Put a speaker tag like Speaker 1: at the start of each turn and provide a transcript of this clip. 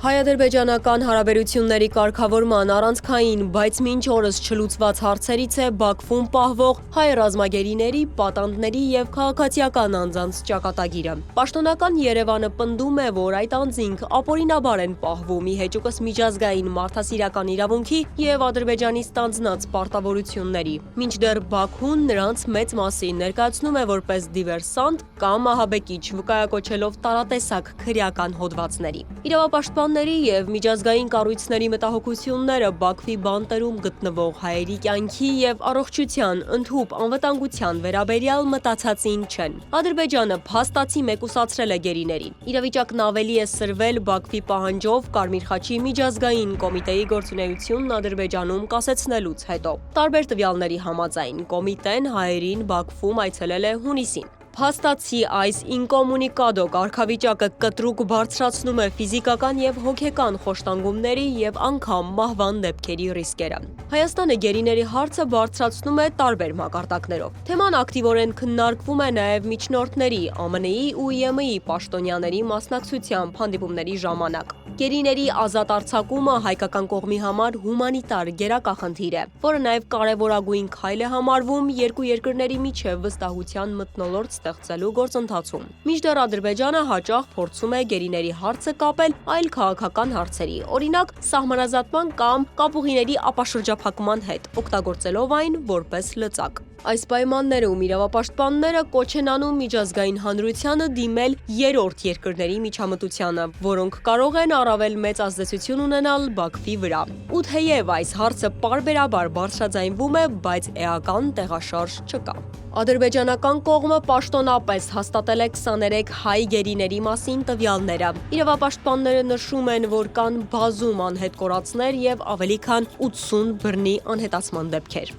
Speaker 1: Հայ-ադրբեջանական հարաբերությունների կարգավորման առանցքային, բայց մինչ օրս չլուծված հարցերից է Բաքվում պահվող հայ ռազմագերիների, պատանդների և քաղաքացիական անձանց ճակատագիրը։ Պաշտոնական Երևանը պնդում է, որ այդ անձինք ապօրինաբար են պահվում ի հեճուկս միջազգային մարդասիրական իրավունքի և Ադրբեջանի ստանձնած պարտավորությունների, մինչդեռ Բաքուն նրանց մեծ մասին ներկայացնում է որպես դիվերսանտ կամ ահաբեկիչ, վկայակոչելով տարատեսակ քրեական հոդվածների։ Իրավապաշտպանների և միջազգային կառույցների մտահոգությունները Բաքվի բանտերում գտնվող հայերի կյանքի և առողջության, ընդհուպ անվտանգության վերաբերյալ մտածածին չեն։ Ադրբեջանը փաստացի մեկուսացրել է գերիներին։ Իրավիճակն ավելի է սրվել Բաքվի պահանջով Կարմիր խաչի միջազգային կոմիտեի գործունեությունն Ադրբեջանում կասեցնելուց հետո։ Տարբեր տվյալների համաձայն, կոմիտեն հայերին Բաքվում այցելել է հունիսին։ Փաստացի այս ինկոմունիկադո կարգավիճակը կտրուկ բարձրացնում է ֆիզիկական և հոգեկան խոշտանգումների և անգամ մահվան դեպքերի ռիսկերը։ Հայաստանը գերիների հարցը բարձրացնում է տարբեր մակարդակներով։ Թեման ակտիվորեն քննարկվում է նաև միջնորդների, ԱՄՆ-ի ու ԵՄ-ի պաշտոնյաների մասնակցությամբ հանդիպումների ժամանակ։ Գերիների ազատ արձակումը հայկական կողմի համար հումանիտար գերակախնդիր է, որը նաև կարևորագույն քայլ է համարվում երկու երկրների միջև վստահության մթնոլորտ ստեղծելու գործընթացում։ Մինչդեռ Ադրբեջանը հաճախ փորձում է գերիների հարցը կապել այլ քաղաքական հարցերի, օրինակ սահմանազատման կամ կապուղիների ապաշրջափակման հետ, օգտագործելով այն որպես լծակ։ Այս պայմաններում իրավապաշտպանները կոչ են անում միջազգային հանրությանը դիմել երրորդ երկրների միջամտությանը, որոնք կարող են առավել մեծ ազդեցություն ունենալ Բաքվի վրա։ Ու թեև այս հարցը պարբերաբար բարձրաձայնվում է, բայց էական տեղաշարժ չկա։ Ադրբեջանական կողմը պաշտոնապես հաստատել է 23 հայ գերիների մասին տվյալները։ Իրավապաշտպանները նշում են, որ կան բազում անհետ կորածներ և ավելի քան 80 բռնի անհետացման դեպքեր։